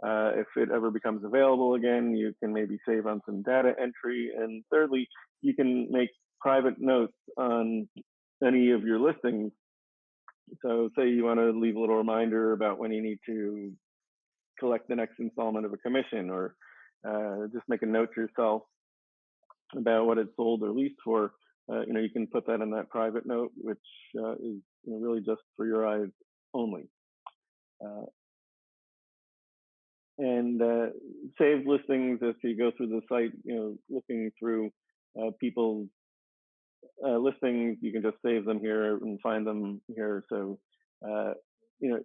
If it ever becomes available again, you can maybe save on some data entry. And thirdly, you can make private notes on any of your listings. So say you want to leave a little reminder about when you need to collect the next installment of a commission, or just make a note to yourself about what it's sold or leased for. You can put that in that private note, which is really just for your eyes only. And save listings as you go through the site, looking through people's listings. You can just save them here and find them here. So,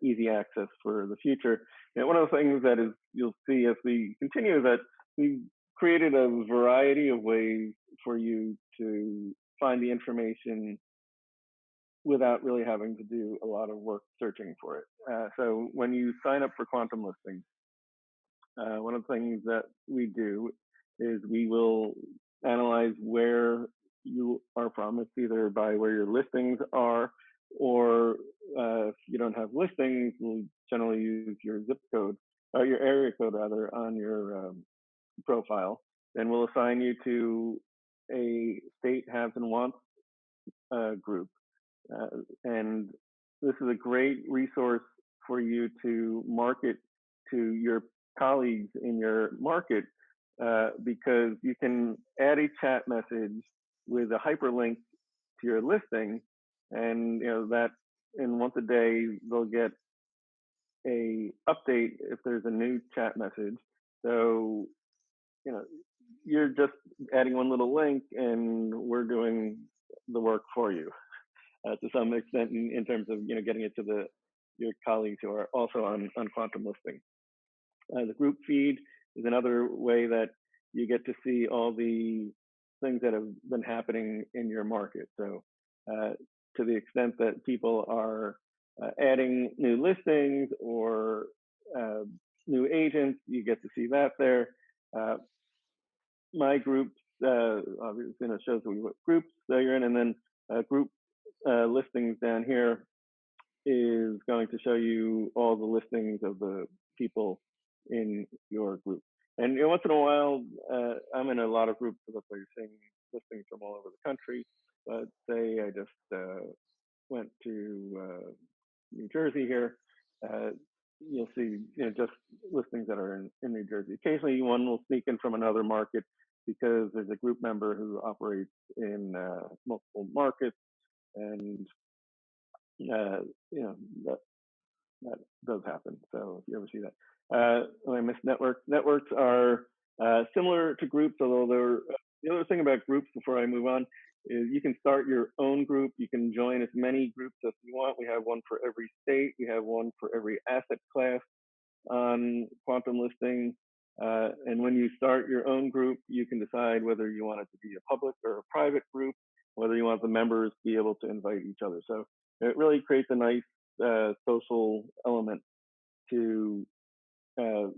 easy access for the future. One of the things that is you'll see as we continue is that we've created a variety of ways for you to find the information without really having to do a lot of work searching for it. So when you sign up for Quantum Listing, one of the things that we do is we will analyze where you are from. It's either by where your listings are, or if you don't have listings, we'll generally use your zip code, or your area code rather, on your profile. Then we'll assign you to a state haves and wants group. And this is a great resource for you to market to your colleagues in your market, because you can add a chat message with a hyperlink to your listing, and that, and once a day they'll get a update if there's a new chat message. So you're just adding one little link, and we're doing the work for you to some extent in terms of getting it to your colleagues who are also on quantum listing. The group feed is another way that you get to see all the things that have been happening in your market. So to the extent that people are adding new listings or new agents, you get to see that there. My groups, obviously, it shows what groups that you're in, and then group listings down here is going to show you all the listings of the people in your group. And once in a while, I'm in a lot of groups, so that's why you're seeing listings from all over the country. But say I just went to New Jersey here, you'll see just listings that are in New Jersey. Occasionally, one will sneak in from another market because there's a group member who operates in multiple markets, and that does happen. So if you ever see that, I missed networks. Networks are similar to groups, although they're the other thing about groups before I move on is you can start your own group. You can join as many groups as you want. We have one for every state. We have one for every asset class on quantum listing. And when you start your own group, you can decide whether you want it to be a public or a private group, whether you want the members to be able to invite each other. So it really creates a nice social element to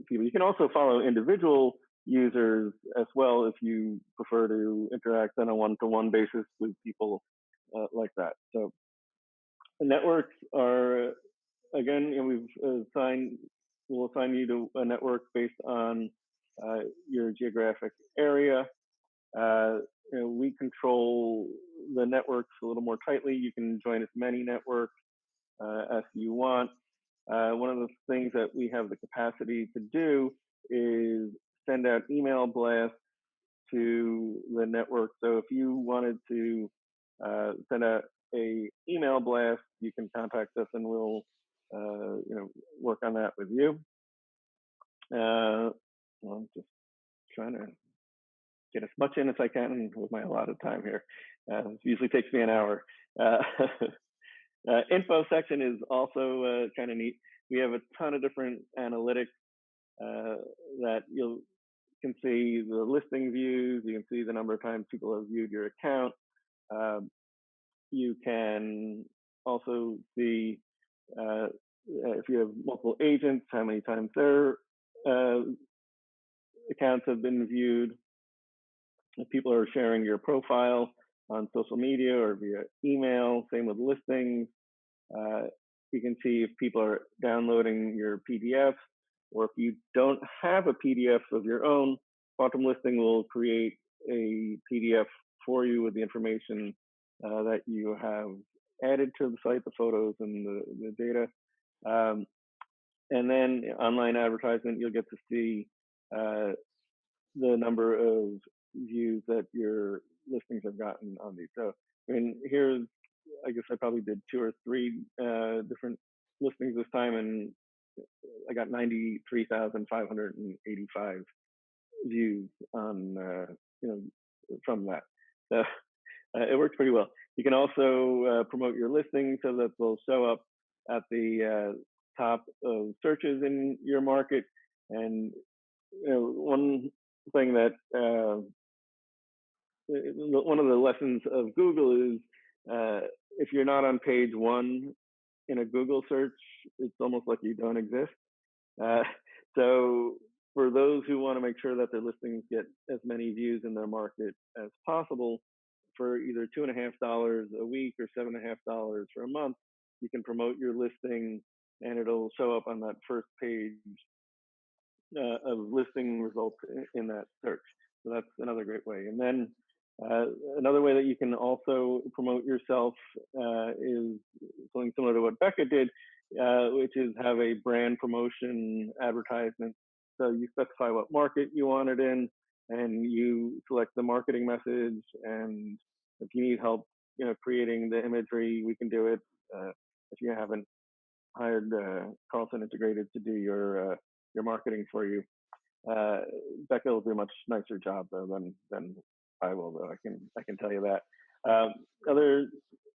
people. You can also follow individual users as well if you prefer to interact on a one-to-one basis with people like that. So the networks are, again, we'll assign you to a network based on your geographic area. We control the networks a little more tightly. You can join as many networks as you want. One of the things that we have the capacity to do is send out email blasts to the network. So if you wanted to send out a email blast, you can contact us and we'll work on that with you. Well, I'm just trying to get as much in as I can with my allotted time here. It usually takes me an hour. Info section is also kind of neat. We have a ton of different analytics that you can see the listing views. You can see the number of times people have viewed your account. You can also see if you have multiple agents, how many times their accounts have been viewed. If people are sharing your profile on social media or via email, same with listings. You can see if people are downloading your PDFs, or if you don't have a PDF of your own, Quantum Listing will create a PDF for you with the information that you have added to the site, the photos and the data. And then online advertisement, you'll get to see the number of views that your listings have gotten on these. So, I mean, here's, I guess I probably did 2 or 3 different listings this time, and I got 93,585 views on, from that. So it works pretty well. You can also promote your listings so that they'll show up at the top of searches in your market. And one thing that one of the lessons of Google is if you're not on page 1 in a Google search, it's almost like you don't exist. So for those who want to make sure that their listings get as many views in their market as possible, for either $2.50 a week or $7.50 for a month, you can promote your listing, and it'll show up on that first page of listing results in that search. So that's another great way. And then another way that you can also promote yourself is something similar to what Becca did, which is have a brand promotion advertisement. So you specify what market you want it in, and you select the marketing message. And if you need help, creating the imagery, we can do it. If you haven't hired Carlson Integrated to do your marketing for you, Becca will do a much nicer job though than I will, though. I can tell you that. Other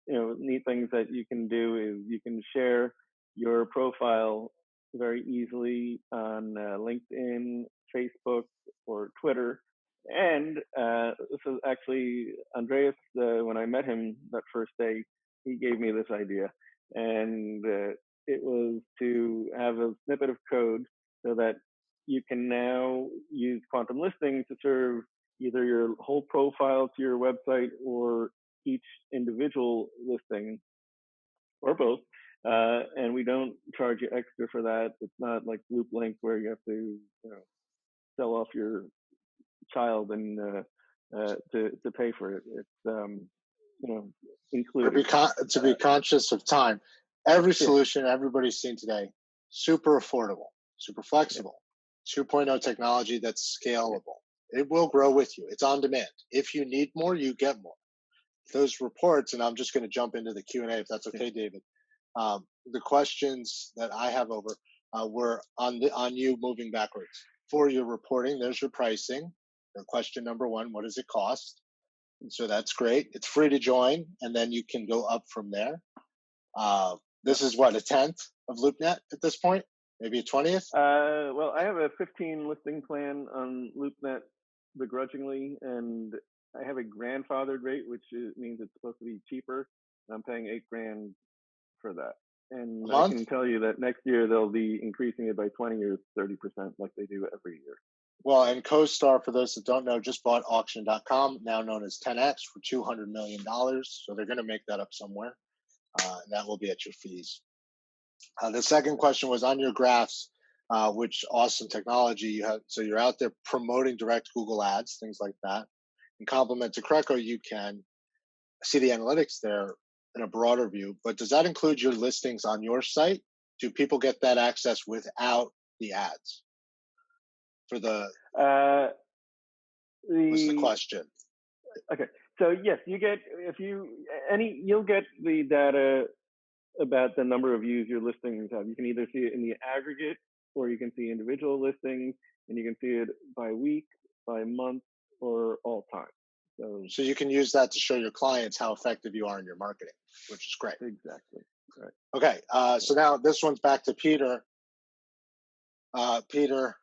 neat things that you can do is you can share your profile very easily on LinkedIn, Facebook, or Twitter. And this is actually Andreas. When I met him that first day, he gave me this idea, and it was to have a snippet of code so that you can now use Quantum Listing to serve either your whole profile to your website or each individual listing, or both. And we don't charge you extra for that. It's not like Loop Link where you have to sell off your child and to pay for it. It's included. To be conscious of time. Every solution everybody's seen today, super affordable, super flexible, 2.0 technology that's scalable. It will grow with you. It's on demand. If you need more, you get more. Those reports, and I'm just going to jump into the Q&A if that's okay, David. The questions that I have over were on you moving backwards. For your reporting, there's your pricing. Question number one, what does it cost? And so that's great. It's free to join, and then you can go up from there. This is what, a 10th of LoopNet at this point? Maybe a 20th? Well, I have a 15 listing plan on LoopNet begrudgingly, and I have a grandfathered rate, which means it's supposed to be cheaper. I'm paying $8,000 for that. And I can tell you that next year they'll be increasing it by 20 or 30% like they do every year. Well, and CoStar, for those that don't know, just bought auction.com, now known as 10X, for $200 million. So they're going to make that up somewhere. And that will be at your fees. The second question was on your graphs, which awesome technology you have. So you're out there promoting direct Google ads, things like that. In complement to Creco, you can see the analytics there in a broader view. But does that include your listings on your site? Do people get that access without the ads? For what's the question? Okay, so yes, you'll get the data about the number of views your listings have. You can either see it in the aggregate, or you can see individual listings, and you can see it by week, by month, or all time. So you can use that to show your clients how effective you are in your marketing, which is great. Exactly. Right. Okay, so now this one's back to Peter. Peter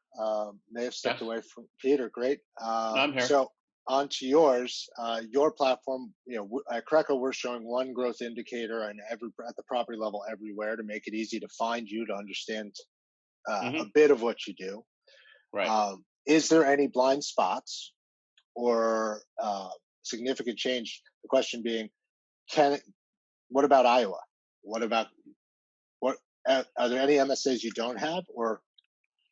may have stepped away from Peter. Great. I'm here. So on to yours, your platform. At Creco, we're showing one growth indicator at the property level everywhere to make it easy to find you, to understand a bit of what you do. Right. Is there any blind spots or significant change? The question being, what about Iowa? What are there any MSAs you don't have, or?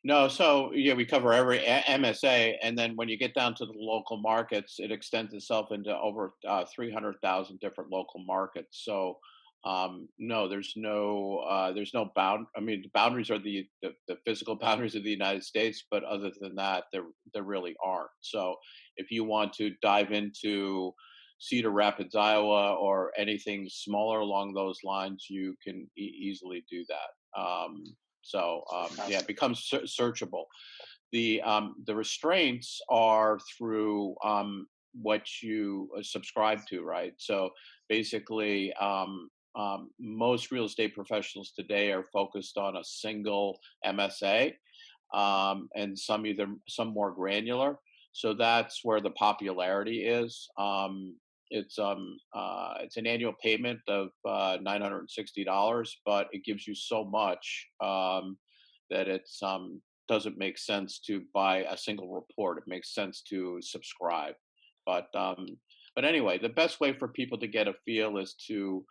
No, so we cover every MSA, and then when you get down to the local markets, it extends itself into over 300,000 different local markets. So no, there's no bound. I mean, the boundaries are the physical boundaries of the United States, but other than that, there really aren't. So if you want to dive into Cedar Rapids, Iowa, or anything smaller along those lines, you can easily do that. It becomes searchable. The restraints are through what you subscribe to, right? So basically, most real estate professionals today are focused on a single MSA, and some more granular. So that's where the popularity is. It's an annual payment of $960, but it gives you so much that it's doesn't make sense to buy a single report. It makes sense to subscribe. But But anyway, the best way for people to get a feel is to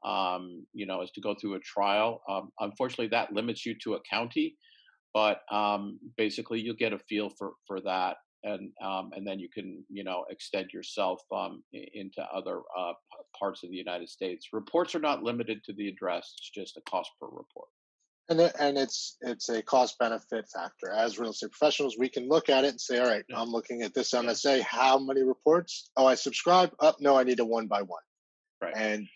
is to go through a trial. Unfortunately, that limits you to a county, but basically you'll get a feel for that, and then you can extend yourself into other parts of the United States. Reports are not limited to the address; it's just a cost per report. And it's a cost benefit factor. As real estate professionals, we can look at it and say, all right, I'm looking at this MSA. How many reports? Oh, I subscribe. Oh, no, I need a one by one. Right. And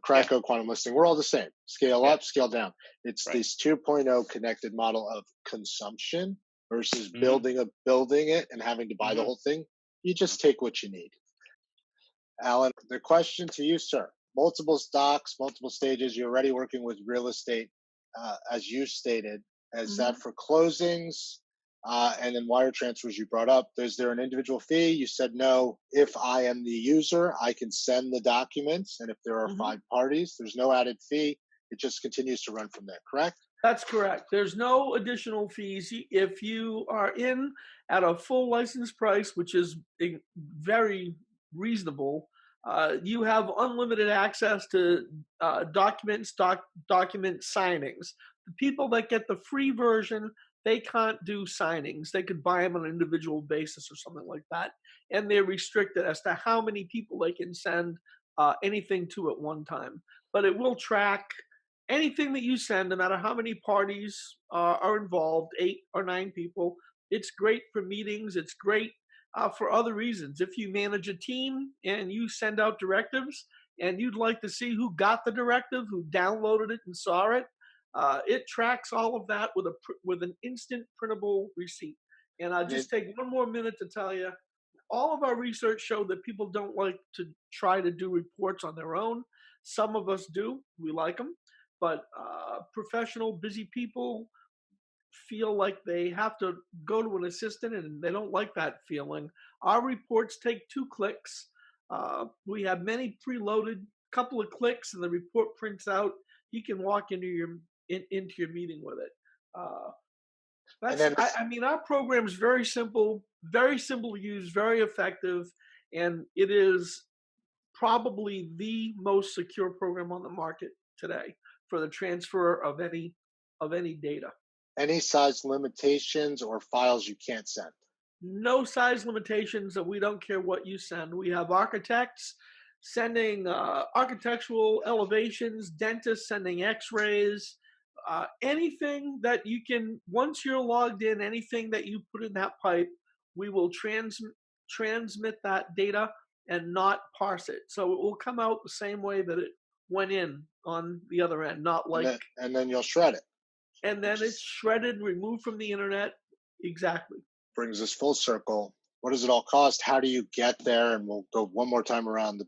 Creco, quantum listing, we're all the same. Scale up, scale down. It's this 2.0 connected model of consumption versus building it and having to buy the whole thing. You just take what you need. Alan, the question to you, sir. Multiple stocks, multiple stages. You're already working with real estate, as you stated. Is that for closings? And then wire transfers you brought up. Is there an individual fee? You said no. If I am the user, I can send the documents. And if there are 5 parties, there's no added fee. It just continues to run from there, correct? That's correct. There's no additional fees. If you are in at a full license price, which is very reasonable, you have unlimited access to document signings. The people that get the free version, they can't do signings. They could buy them on an individual basis or something like that. And they're restricted as to how many people they can send anything to at one time. But it will track anything that you send, no matter how many parties are involved, 8 or 9 people. It's great for meetings. It's great for other reasons. If you manage a team and you send out directives and you'd like to see who got the directive, who downloaded it and saw it, it tracks all of that with an instant printable receipt. And I'll just take one more minute to tell you, all of our research showed that people don't like to try to do reports on their own. Some of us do. We like them. But professional, busy people feel like they have to go to an assistant, and they don't like that feeling. Our reports take 2 clicks. We have many preloaded, couple of clicks, and the report prints out. You can walk into your meeting with it. Our program is very simple to use, very effective, and it is probably the most secure program on the market today for the transfer of any data. Any size limitations or files you can't send? No size limitations, and we don't care what you send. We have architects sending architectural elevations, dentists sending x-rays, anything that you can, once you're logged in, anything that you put in that pipe, we will transmit that data and not parse it. So it will come out the same way that it went in on the other end, not like... And then you'll shred it. And then it's shredded, removed from the internet. Exactly. Brings us full circle. What does it all cost? How do you get there? And we'll go one more time around the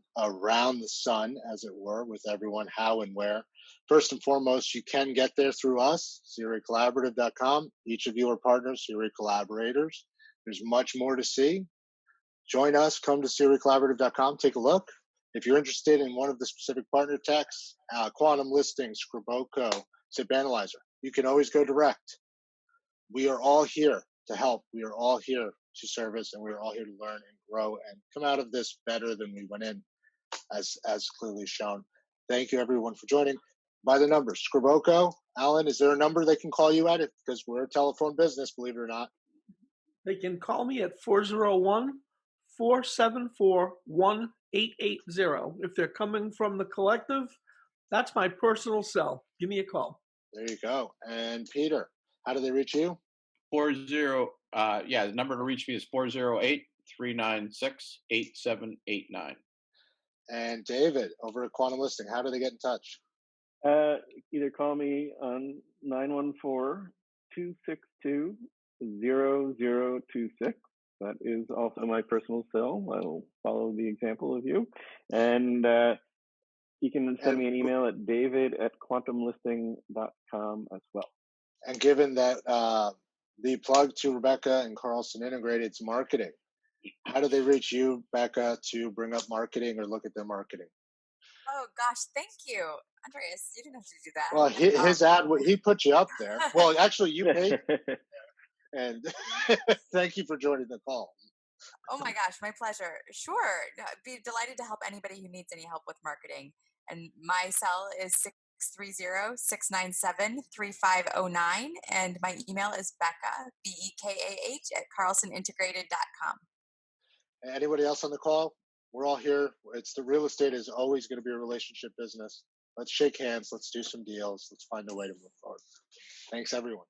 sun, as it were, with everyone, how and where. First and foremost, you can get there through us, SerieCollaborative.com. Each of you are partners, Serie collaborators. There's much more to see. Join us. Come to SerieCollaborative.com. Take a look. If you're interested in one of the specific partner techs, quantum listing, Scriboco, SIP Analyzer, you can always go direct. We are all here to help. We are all here to service, and we are all here to learn and grow and come out of this better than we went in, as clearly shown. Thank you, everyone, for joining. By the numbers, Scriboco, Alan, is there a number they can call you at? Because we're a telephone business, believe it or not. They can call me at 401-474-1880. If they're coming from the collective, that's my personal cell. Give me a call. There you go. And Peter, how do they reach you? The number to reach me is 408-396-8789. And David, over at Quantum Listing, how do they get in touch? Either call me on 914-262-0026. That is also my personal cell. I will follow the example of you. And you can send me an email at david@quantumlisting.com as well. And given that the plug to Rebecca and Carlson Integrated's marketing, how do they reach you, Becca, to bring up marketing or look at their marketing? Oh, gosh, thank you. Andreas, you didn't have to do that. Well, his ad, he put you up there. Well, actually, you paid. And thank you for joining the call. Oh my gosh, my pleasure. Sure. Be delighted to help anybody who needs any help with marketing. And my cell is 630-697-3509. And my email is Becca, BEKAH, at carlsonintegrated.com. Anybody else on the call? We're all here. It's the real estate is always going to be a relationship business. Let's shake hands. Let's do some deals. Let's find a way to move forward. Thanks, everyone.